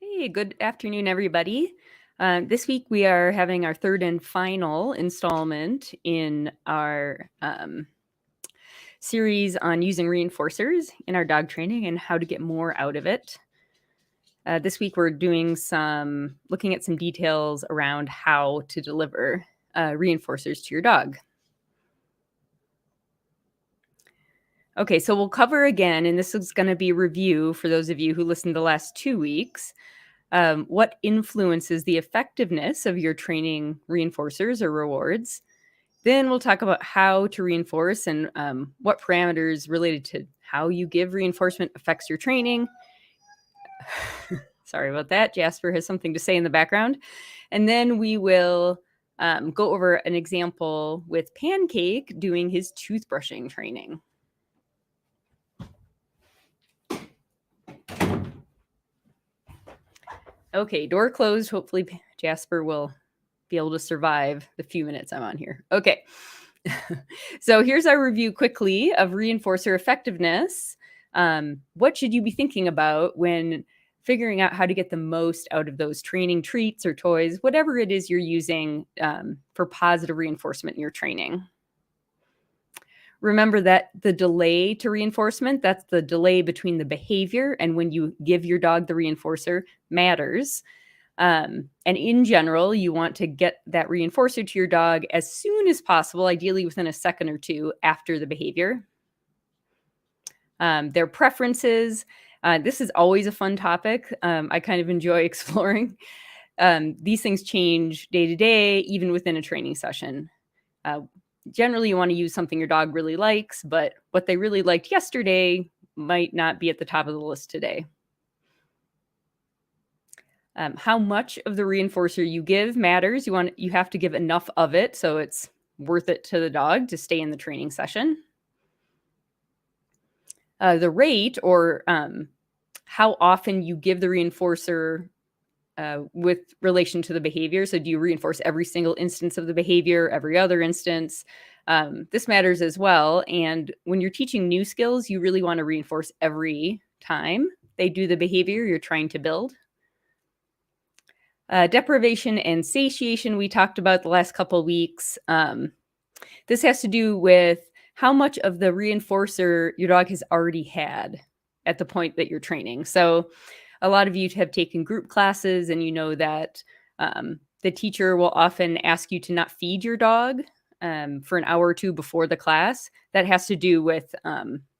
Hey, good afternoon, everybody. This week we are having our third and final installment in our series on using reinforcers in our dog training and how to get more out of it. This week we're doing looking at some details around how to deliver reinforcers to your dog. Okay, so we'll cover again, and this is going to be a review for those of you who listened the last 2 weeks. What influences the effectiveness of your training reinforcers or rewards? Then we'll talk about how to reinforce and what parameters related to how you give reinforcement affects your training. Sorry about that. Jasper has something to say in the background. And then we will go over an example with Pancake doing his toothbrushing training. Okay, door closed. Hopefully Jasper will be able to survive the few minutes I'm on here. Okay. So here's our review quickly of reinforcer effectiveness. What should you be thinking about when figuring out how to get the most out of those training treats or toys, whatever it is you're using for positive reinforcement in your training? Remember that the delay to reinforcement, that's the delay between the behavior and when you give your dog the reinforcer, matters. And in general, you want to get that reinforcer to your dog as soon as possible, ideally within a second or two after the behavior. Their preferences. This is always a fun topic. I kind of enjoy exploring. These things change day to day, even within a training session. Generally, you want to use something your dog really likes, but what they really liked yesterday might not be at the top of the list today. How much of the reinforcer you give matters. You have to give enough of it so it's worth it to the dog to stay in the training session. The rate or how often you give the reinforcer with relation to the behavior. So do you reinforce every single instance of the behavior, every other instance? This matters as well. And when you're teaching new skills, you really want to reinforce every time they do the behavior you're trying to build. Deprivation and satiation we talked about the last couple of weeks. This has to do with how much of the reinforcer your dog has already had at the point that you're training. So a lot of you have taken group classes and you know that the teacher will often ask you to not feed your dog for an hour or two before the class. That has to do with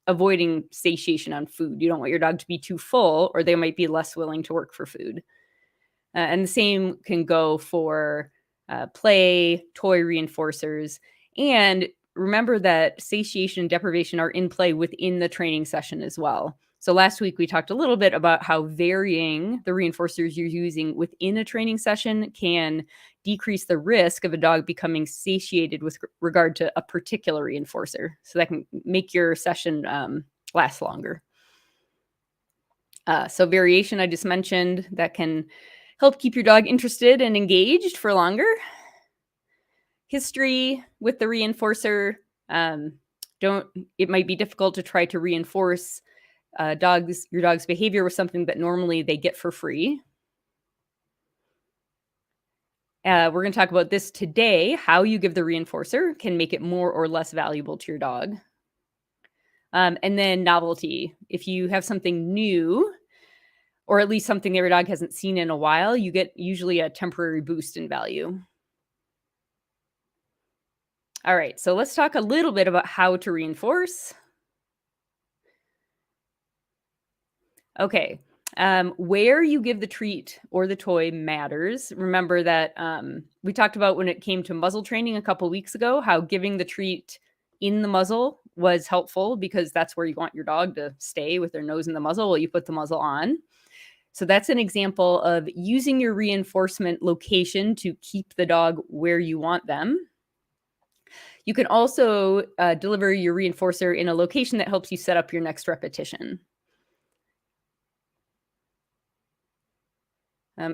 avoiding satiation on food. You don't want your dog to be too full or they might be less willing to work for food. And the same can go for play, toy reinforcers. And remember that satiation and deprivation are in play within the training session as well. So last week we talked a little bit about how varying the reinforcers you're using within a training session can decrease the risk of a dog becoming satiated with regard to a particular reinforcer. So that can make your session last longer. So variation I just mentioned, that can help keep your dog interested and engaged for longer. History with the reinforcer. It might be difficult to try to reinforce your dog's behavior with something that normally they get for free. We're going to talk about this today. How you give the reinforcer can make it more or less valuable to your dog. And then novelty. If you have something new, or at least something that your dog hasn't seen in a while, you get usually a temporary boost in value. All right, so let's talk a little bit about how to reinforce. Okay, where you give the treat or the toy matters. Remember that we talked about when it came to muzzle training a couple weeks ago, how giving the treat in the muzzle was helpful because that's where you want your dog to stay with their nose in the muzzle while you put the muzzle on. So that's an example of using your reinforcement location to keep the dog where you want them. You can also deliver your reinforcer in a location that helps you set up your next repetition.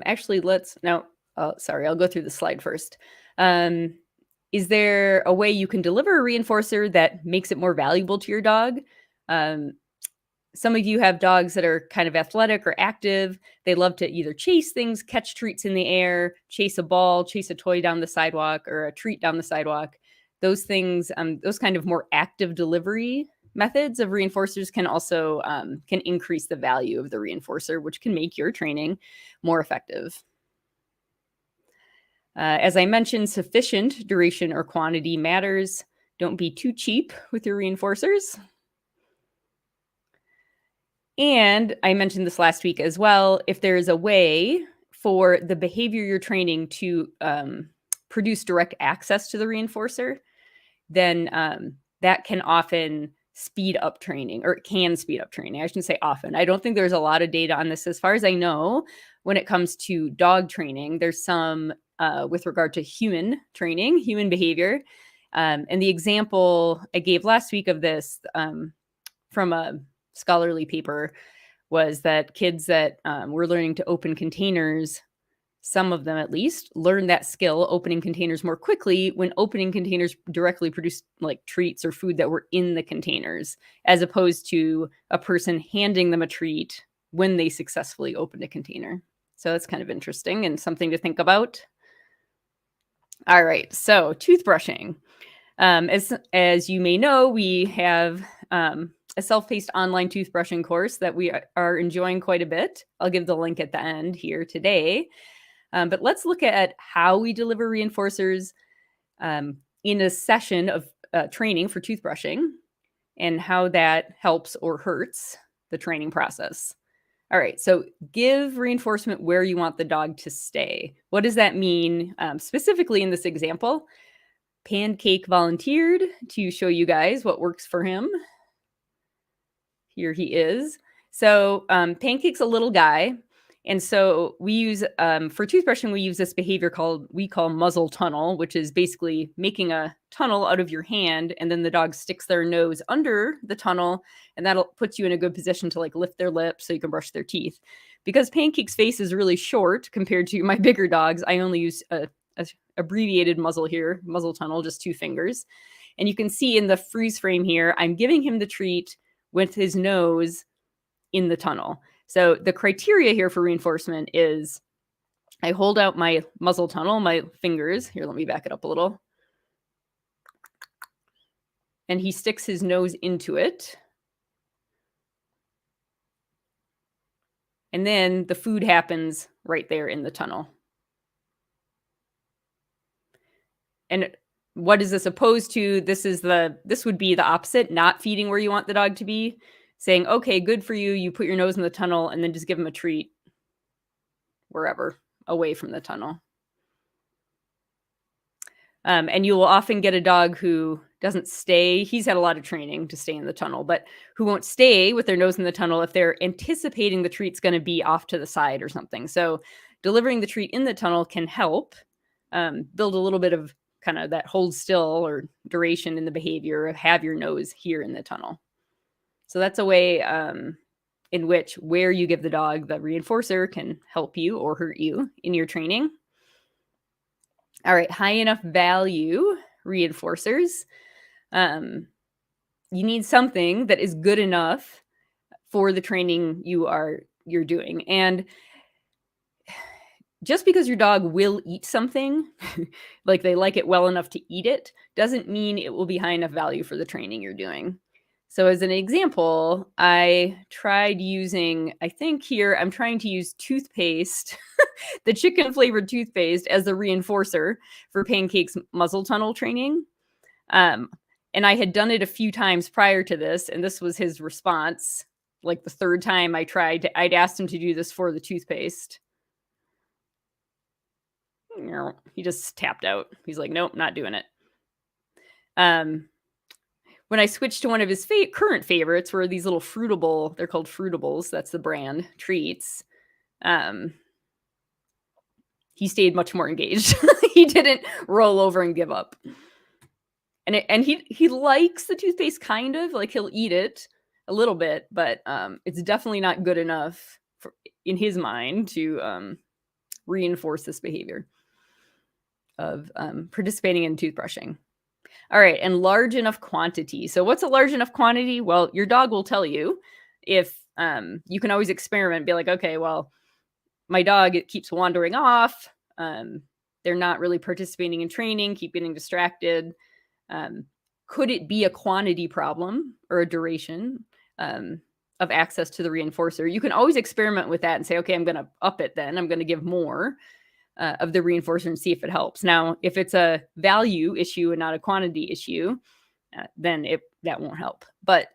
Actually, I'll go through the slide first. Is there a way you can deliver a reinforcer that makes it more valuable to your dog? Some of you have dogs that are kind of athletic or active. They love to either chase things, catch treats in the air, chase a ball, chase a toy down the sidewalk, or a treat down the sidewalk. Those things, those kind of more active delivery methods of reinforcers can also can increase the value of the reinforcer, which can make your training more effective. As I mentioned, sufficient duration or quantity matters. Don't be too cheap with your reinforcers. And I mentioned this last week as well. If there is a way for the behavior you're training to produce direct access to the reinforcer, then that can often speed up training, or it can speed up training. I shouldn't say often. I don't think there's a lot of data on this. As far as I know, when it comes to dog training, there's some with regard to human training, human behavior. And the example I gave last week of this from a scholarly paper was that kids that were learning to open containers, some of them at least, learned that skill, opening containers more quickly when opening containers directly produced like treats or food that were in the containers, as opposed to a person handing them a treat when they successfully opened a container. So that's kind of interesting and something to think about. All right, so toothbrushing. As you may know, we have a self-paced online toothbrushing course that we are enjoying quite a bit. I'll give the link at the end here today. But let's look at how we deliver reinforcers in a session of training for toothbrushing and how that helps or hurts the training process. All right, so give reinforcement where you want the dog to stay. What does that mean specifically in this example? Pancake volunteered to show you guys what works for him. Here he is. So Pancake's a little guy. And so we use, for toothbrushing, we use this behavior we call muzzle tunnel, which is basically making a tunnel out of your hand. And then the dog sticks their nose under the tunnel. And that'll put you in a good position to like lift their lips so you can brush their teeth. Because Pancake's face is really short compared to my bigger dogs, I only use a abbreviated muzzle here, muzzle tunnel, just 2 fingers. And you can see in the freeze frame here, I'm giving him the treat with his nose in the tunnel. So the criteria here for reinforcement is I hold out my muzzle tunnel, my fingers. Here, let me back it up a little. And he sticks his nose into it. And then the food happens right there in the tunnel. And what is this opposed to? This would be the opposite, not feeding where you want the dog to be. Saying, okay, good for you. You put your nose in the tunnel and then just give him a treat wherever, away from the tunnel. And you will often get a dog who doesn't stay. He's had a lot of training to stay in the tunnel, but who won't stay with their nose in the tunnel if they're anticipating the treat's going to be off to the side or something. So delivering the treat in the tunnel can help build a little bit of kind of that hold still or duration in the behavior of have your nose here in the tunnel. So that's a way in which where you give the dog the reinforcer can help you or hurt you in your training. All right, high enough value reinforcers. You need something that is good enough for the training you're doing. And just because your dog will eat something, like they like it well enough to eat it, doesn't mean it will be high enough value for the training you're doing. So as an example, I tried using, I think here I'm trying to use toothpaste, the chicken flavored toothpaste as the reinforcer for Pancake's muzzle tunnel training. And I had done it a few times prior to this, and this was his response. Like the third time I tried, I'd asked him to do this for the toothpaste. He just tapped out. He's like, nope, not doing it. When I switched to one of his current favorites were these little fruitable, they're called fruitables, that's the brand, treats. He stayed much more engaged. He didn't roll over and give up. And he likes the toothpaste kind of, like he'll eat it a little bit, but it's definitely not good enough in his mind to reinforce this behavior of participating in toothbrushing. All right, and large enough quantity. So what's a large enough quantity? Well, your dog will tell you if you can always experiment, be like, okay, well, my dog, it keeps wandering off. They're not really participating in training, keep getting distracted. Could it be a quantity problem or a duration of access to the reinforcer? You can always experiment with that and say, okay, I'm going to up it then. I'm going to give more of the reinforcer and see if it helps. Now, if it's a value issue and not a quantity issue, then that won't help. But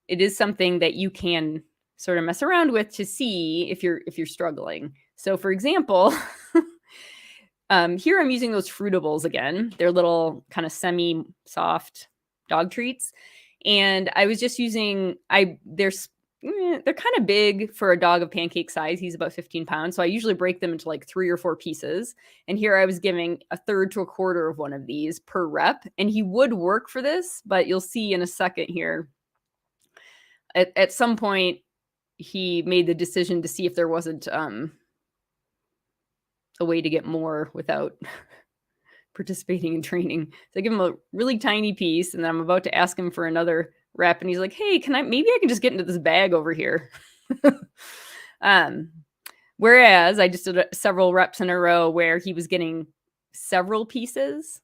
it is something that you can sort of mess around with to see if you're struggling. So, for example, here I'm using those Fruitables again. They're little kind of semi-soft dog treats, and I was just using they're kind of big for a dog of pancake size. He's about 15 pounds, so I usually break them into like 3 or 4 pieces. And here I was giving a third to a quarter of one of these per rep, and he would work for this, but you'll see in a second here. At some point, he made the decision to see if there wasn't a way to get more without participating in training. So I give him a really tiny piece, and then I'm about to ask him for another rep, and he's like, hey, maybe I can just get into this bag over here. Whereas I just did several reps in a row where he was getting several pieces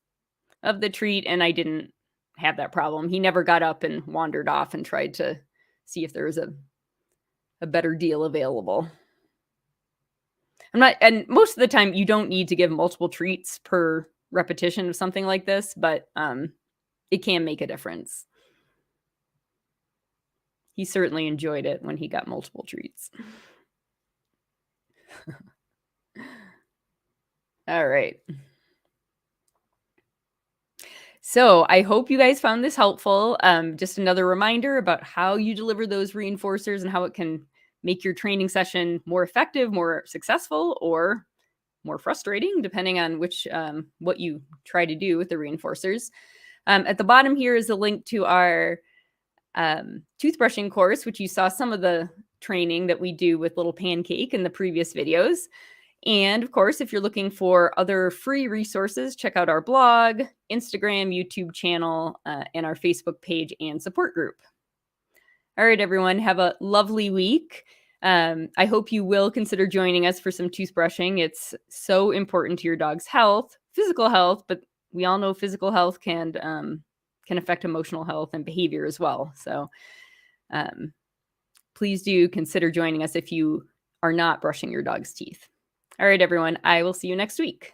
of the treat, and I didn't have that problem. He never got up and wandered off and tried to see if there was a better deal available. And most of the time you don't need to give multiple treats per repetition of something like this, but it can make a difference. He certainly enjoyed it when he got multiple treats. All right. So I hope you guys found this helpful. Just another reminder about how you deliver those reinforcers and how it can make your training session more effective, more successful, or more frustrating, depending on what you try to do with the reinforcers. At the bottom here is a link to our toothbrushing course, which you saw some of the training that we do with Little Pancake in the previous videos. And of course, if you're looking for other free resources, check out our blog, Instagram, YouTube channel, and our Facebook page and support group. All right, everyone, have a lovely week. I hope you will consider joining us for some toothbrushing. It's so important to your dog's health, physical health, but we all know physical health can affect emotional health and behavior as well. So please do consider joining us if you are not brushing your dog's teeth. All right, everyone, I will see you next week.